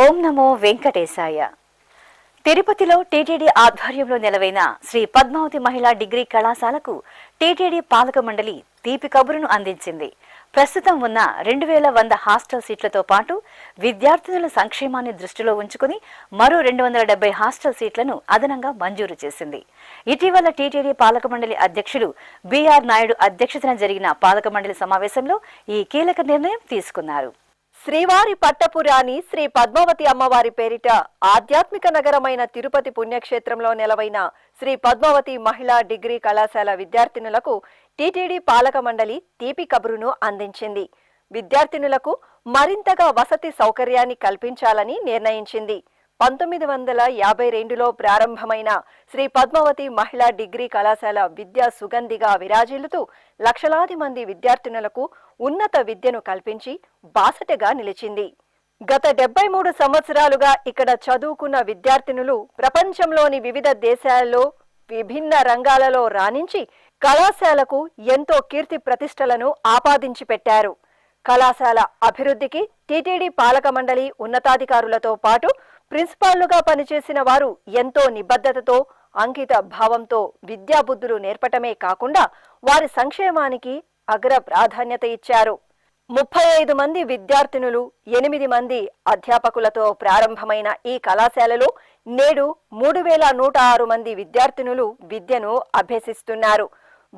ఓం నమో వెంకటేశాయ. తిరుపతిలో టీటీడీ ఆధ్వర్యంలో నెలవైన శ్రీ పద్మావతి మహిళా డిగ్రీ కళాశాలకు టీటీడీ పాలక మండలి తీపి కబురును అందించింది. ప్రస్తుతం ఉన్న 2100 హాస్టల్ సీట్లతో పాటు విద్యార్థినుల సంక్షేమాన్ని దృష్టిలో ఉంచుకుని మరో 270 హాస్టల్ సీట్లను అదనంగా మంజూరు చేసింది. ఇటీవల టీటీడీ పాలక మండలి అధ్యక్షులు బిఆర్ నాయుడు అధ్యక్షతన జరిగిన పాలక మండలి సమావేశంలో ఈ కీలక నిర్ణయం తీసుకున్నారు. శ్రీవారి పట్టపురాణి శ్రీ పద్మావతి అమ్మవారి పేరిట ఆధ్యాత్మిక నగరమైన తిరుపతి పుణ్యక్షేత్రంలో నెలవైన శ్రీ పద్మావతి మహిళా డిగ్రీ కళాశాల విద్యార్థినులకు టీటీడీ పాలక మండలి తీపి కబురును అందించింది. విద్యార్థినులకు మరింతగా వసతి సౌకర్యాన్ని కల్పించాలని నిర్ణయించింది. 1952లో ప్రారంభమైన శ్రీ పద్మావతి మహిళా డిగ్రీ కళాశాల విద్యా సుగంధిగా విరాజిల్లుతూ లక్షలాది మంది విద్యార్థినులకు ఉన్నత విద్యను కల్పించి బాసటగా నిలిచింది. గత 73 సంవత్సరాలుగా ఇక్కడ చదువుకున్న విద్యార్థినులు ప్రపంచంలోని వివిధ దేశాలలో విభిన్న రంగాలలో రాణించి కళాశాలకు ఎంతో కీర్తి ప్రతిష్టలను ఆపాదించి పెట్టారు. కళాశాల అభివృద్ధికి టీటీడీ పాలక మండలి ఉన్నతాధికారులతో పాటు ప్రిన్సిపాళ్లుగా పనిచేసిన వారు ఎంతో నిబద్ధతతో అంకిత భావంతో విద్యాబుద్ధులు నేర్పటమే కాకుండా వారి సంక్షేమానికి అగ్ర ప్రాధాన్యత ఇచ్చారు. 35 మంది విద్యార్థినులు 8 మంది అధ్యాపకులతో ప్రారంభమైన ఈ కళాశాలలో నేడు 3106 మంది విద్యార్థినులు విద్యను అభ్యసిస్తున్నారు.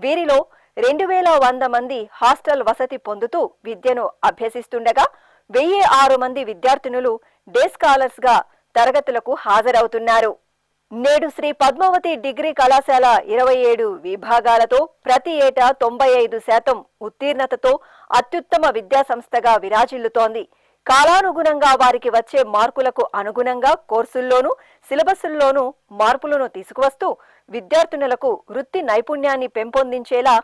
వీరిలో 2100 మంది హాస్టల్ వసతి పొందుతూ విద్యను అభ్యసిస్తుండగా 1006 మంది విద్యార్థినులు డే స్కాలర్స్ గా తరగతులకు హాజరవుతున్నారు. నేడు శ్రీ పద్మావతి డిగ్రీ కళాశాల 27 విభాగాలతో ప్రతి ఏటా 95% ఉత్తీర్ణతతో అత్యుత్తమ విద్యా సంస్థగా విరాజిల్లుతోంది. కాలానుగుణంగా వారికి వచ్చే మార్కులకు అనుగుణంగా కోర్సుల్లోనూ సిలబస్ల్లోనూ మార్పులను తీసుకువస్తూ విద్యార్థినులకు వృత్తి నైపుణ్యాన్ని పెంపొందించేలా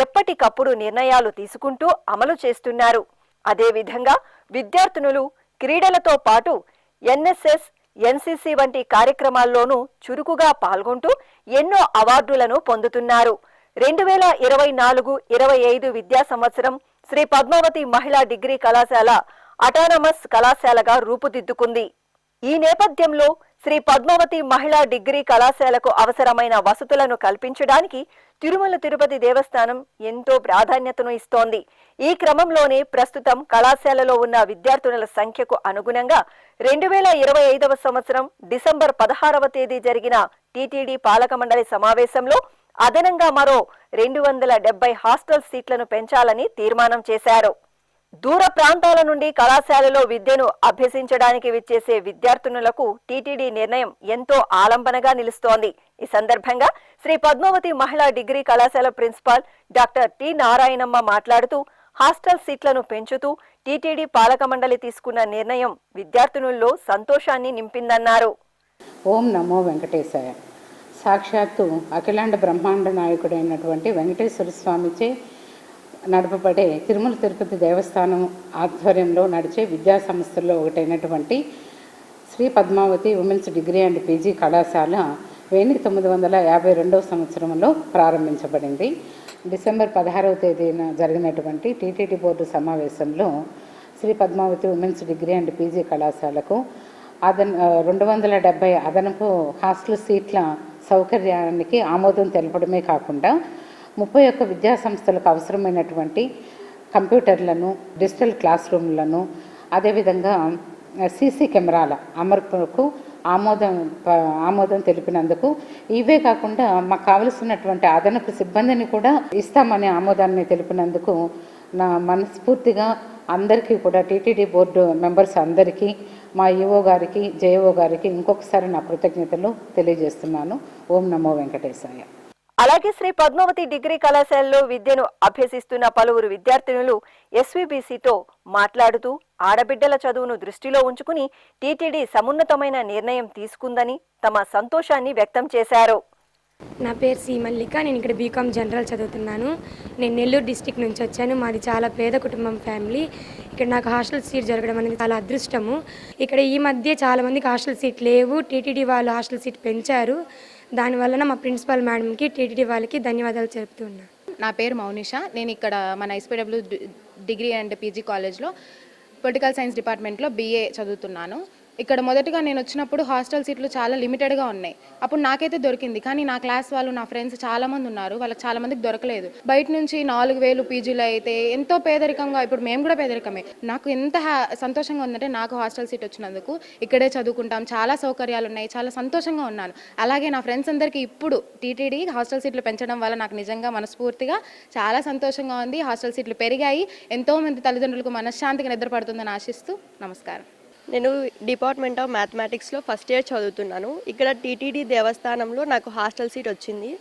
ఎప్పటికప్పుడు నిర్ణయాలు తీసుకుంటూ అమలు చేస్తున్నారు. అదేవిధంగా విద్యార్థినులు క్రీడలతో పాటు ఎన్ఎస్ఎస్, ఎన్సిసి వంటి కార్యక్రమాల్లోనూ చురుకుగా పాల్గొంటూ ఎన్నో అవార్డులను పొందుతున్నారు. 2024-25 విద్యా సంవత్సరం శ్రీ పద్మావతి మహిళా డిగ్రీ కళాశాల అటానమస్ కళాశాలగా రూపుదిద్దుకుంది. ఈ నేపథ్యంలో శ్రీ పద్మావతి మహిళా డిగ్రీ కళాశాలకు అవసరమైన వసతులను కల్పించడానికి తిరుమల తిరుపతి దేవస్థానం ఎంతో ప్రాధాన్యతను ఇస్తోంది. ఈ క్రమంలోనే ప్రస్తుతం కళాశాలలో ఉన్న విద్యార్థినుల సంఖ్యకు అనుగుణంగా 2025వ సంవత్సరం డిసెంబర్ 16వ తేదీ జరిగిన టీటీడీ పాలక మండలి సమావేశంలో అదనంగా మరో 270 హాస్టల్ సీట్లను పెంచాలని తీర్మానం చేశారు. దూర ప్రాంతాల నుండి కళాశాలలో విద్యను అభ్యసించడానికి విచ్చేసే విద్యార్థినులకు టీటీడీ నిర్ణయం ఎంతో ఆలంబనగా నిలుస్తోంది. ఈ సందర్భంగా శ్రీ పద్మావతి మహిళా డిగ్రీ కళాశాల ప్రిన్సిపాల్ డాక్టర్ టి నారాయణమ్మ మాట్లాడుతూ హాస్టల్ సీట్లను పెంచుతూ టీటీడీ పాలక మండలి తీసుకున్న నిర్ణయం విద్యార్థినుల్లో సంతోషాన్ని నింపిందన్నారు. ఓం నమో వెంకటేశాయ. సాక్షాత్తు అఖిలాండ బ్రహ్మాండ నాయకుడైనటువంటి వెంకటేశ్వర స్వామిచే నడపబడే తిరుమల తిరుపతి దేవస్థానం ఆధ్వర్యంలో నడిచే విద్యా సంస్థల్లో ఒకటైనటువంటి Sri Padmavati women's degree and PG కళాశాల 1952వ సంవత్సరంలో ప్రారంభించబడింది. డిసెంబర్ 16వ తేదీన జరిగినటువంటి టీటీడీ బోర్డు సమావేశంలో Sri Padmavati women's degree and PG కళాశాలకు 270 అదనపు హాస్టల్ సీట్ల సౌకర్యానికి ఆమోదం తెలపడమే కాకుండా 31 విద్యా సంస్థలకు అవసరమైనటువంటి కంప్యూటర్లను, డిజిటల్ క్లాస్ రూమ్లను, అదేవిధంగా సీసీ కెమెరాల అమర్పుకు ఆమోదం తెలిపినందుకు, ఇవే కాకుండా మాకు కావలసినటువంటి అదనపు సిబ్బందిని కూడా ఇస్తామనే ఆమోదాన్ని తెలిపినందుకు నా మనస్ఫూర్తిగా అందరికీ కూడా టీటీడీ బోర్డు మెంబర్స్ అందరికీ, మా ఈఓ గారికి, జేఓ గారికి ఇంకొకసారి నా కృతజ్ఞతలు తెలియజేస్తున్నాను. ఓం నమో వెంకటేశాయ. అలాగే శ్రీ పద్మావతి డిగ్రీ కళాశాలలో విద్యను అభ్యసిస్తున్న పలువురు విద్యార్థినులు ఎస్వీబీసీతో మాట్లాడుతూ ఆడబిడ్డల చదువును దృష్టిలో ఉంచుకుని టీటీడీ సమున్నతమైన నిర్ణయం తీసుకుందని తమ సంతోషాన్ని వ్యక్తం చేశారు. నా పేరు సి మల్లిక. నేను ఇక్కడ బీకామ్ జనరల్ చదువుతున్నాను. నేను నెల్లూరు డిస్టిక్ నుంచి వచ్చాను. మాది చాలా పేద కుటుంబం ఫ్యామిలీ. ఇక్కడ నాకు హాస్టల్ సీట్ జరగడం అనేది చాలా అదృష్టము. ఇక్కడ ఈ మధ్య చాలామందికి హాస్టల్ సీట్ లేవు. టీటీడీ వాళ్ళు హాస్టల్ సీట్ పెంచారు. దానివల్ల మా ప్రిన్సిపల్ మేడంకి, టీటీడీ వాళ్ళకి ధన్యవాదాలు చెప్తున్నాను. నా పేరు మౌనిష. నేను ఇక్కడ మన ఎస్పీడబ్ల్యూ డిగ్రీ అండ్ పీజీ కాలేజ్లో పొలిటికల్ సైన్స్ డిపార్ట్మెంట్లో BA చదువుతున్నాను. ఇక్కడ మొదటగా నేను వచ్చినప్పుడు హాస్టల్ సీట్లు చాలా లిమిటెడ్గా ఉన్నాయి. అప్పుడు నాకైతే దొరికింది, కానీ నా క్లాస్ వాళ్ళు, నా ఫ్రెండ్స్ చాలామంది ఉన్నారు, వాళ్ళకి చాలా మందికి దొరకలేదు. బయట నుంచి 4,000 పీజీలో అయితే ఎంతో పేదరికంగా, ఇప్పుడు మేము కూడా పేదరికమే. నాకు ఎంత సంతోషంగా ఉందంటే నాకు హాస్టల్ సీట్ వచ్చినందుకు. ఇక్కడే చదువుకుంటాం, చాలా సౌకర్యాలు ఉన్నాయి, చాలా సంతోషంగా ఉన్నాను. అలాగే నా ఫ్రెండ్స్ అందరికీ ఇప్పుడు టీటీడీ హాస్టల్ సీట్లు పెంచడం వల్ల నాకు నిజంగా మనస్ఫూర్తిగా చాలా సంతోషంగా ఉంది. హాస్టల్ సీట్లు పెరిగాయి, ఎంతోమంది తల్లిదండ్రులకు మనశ్శాంతిగా నిద్రపడుతుందని ఆశిస్తూ నమస్కారం. నేను డిపార్ట్మెంట్ ఆఫ్ మ్యాథమెటిక్స్లో ఫస్ట్ ఇయర్ చదువుతున్నాను. ఇక్కడ టీటీడీ దేవస్థానంలో నాకు హాస్టల్ సీట్ వచ్చింది.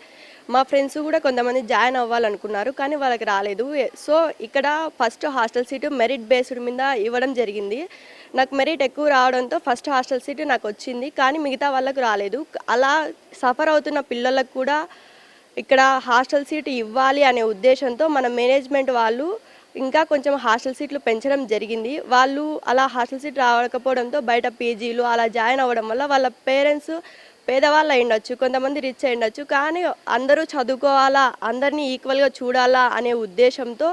మా ఫ్రెండ్స్ కూడా కొంతమంది జాయిన్ అవ్వాలనుకున్నారు, కానీ వాళ్ళకి రాలేదు. సో ఇక్కడ first hostel seat merit based మీద ఇవ్వడం జరిగింది. నాకు మెరిట్ ఎక్కువ రావడంతో ఫస్ట్ హాస్టల్ సీటు నాకు వచ్చింది, కానీ మిగతా వాళ్ళకు రాలేదు. అలా సఫర్ అవుతున్న పిల్లలకు కూడా ఇక్కడ హాస్టల్ సీటు ఇవ్వాలి అనే ఉద్దేశంతో మన మేనేజ్మెంట్ వాళ్ళు ఇంకా కొంచెం హాస్టల్ సీట్లు పెంచడం జరిగింది. వాళ్ళు అలా హాస్టల్ సీట్ రావకపోవడంతో బయట పీజీలు అలా జాయిన్ అవ్వడం వల్ల వాళ్ళ పేరెంట్స్ పేదవాళ్ళు అయి ఉండొచ్చు, కొంతమంది రిచ్ అయి ఉండొచ్చు, కానీ అందరూ చదువుకోవాలా, అందరినీ ఈక్వల్గా చూడాలా అనే ఉద్దేశంతో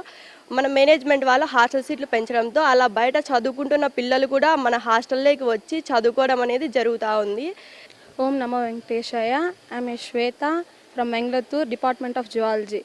మన మేనేజ్మెంట్ వాళ్ళు హాస్టల్ సీట్లు పెంచడంతో అలా బయట చదువుకుంటున్న పిల్లలు కూడా మన హాస్టల్లోకి వచ్చి చదువుకోవడం అనేది జరుగుతూ ఉంది. ఓం నమో వెంకటేశాయ. I'm Shweta from Mangaluru, department of zoology.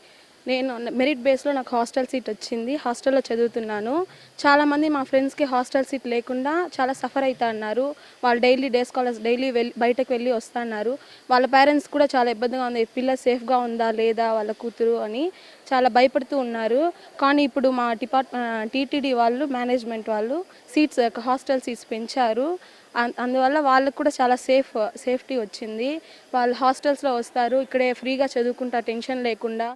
నేను మెరిట్ బేస్లో నాకు హాస్టల్ సీట్ వచ్చింది. హాస్టల్లో చదువుతున్నాను. చాలామంది మా ఫ్రెండ్స్కి హాస్టల్ సీట్ లేకుండా చాలా సఫర్ అవుతా అన్నారు. వాళ్ళు డే స్కాలర్స్ డైలీ బయటకు వెళ్ళి వస్తున్నారు. వాళ్ళ పేరెంట్స్ కూడా చాలా ఇబ్బందిగా ఉంది, పిల్ల సేఫ్గా ఉందా లేదా వాళ్ళ కూతురు అని చాలా భయపడుతూ ఉన్నారు. కానీ ఇప్పుడు మా టీటీడీ వాళ్ళు, మేనేజ్మెంట్ వాళ్ళు సీట్స్, హాస్టల్ సీట్స్ పెంచారు. అందువల్ల వాళ్ళకు కూడా చాలా సేఫ్టీ వచ్చింది. వాళ్ళు హాస్టల్స్లో వస్తారు, ఇక్కడే ఫ్రీగా చదువుకుంటా, టెన్షన్ లేకుండా.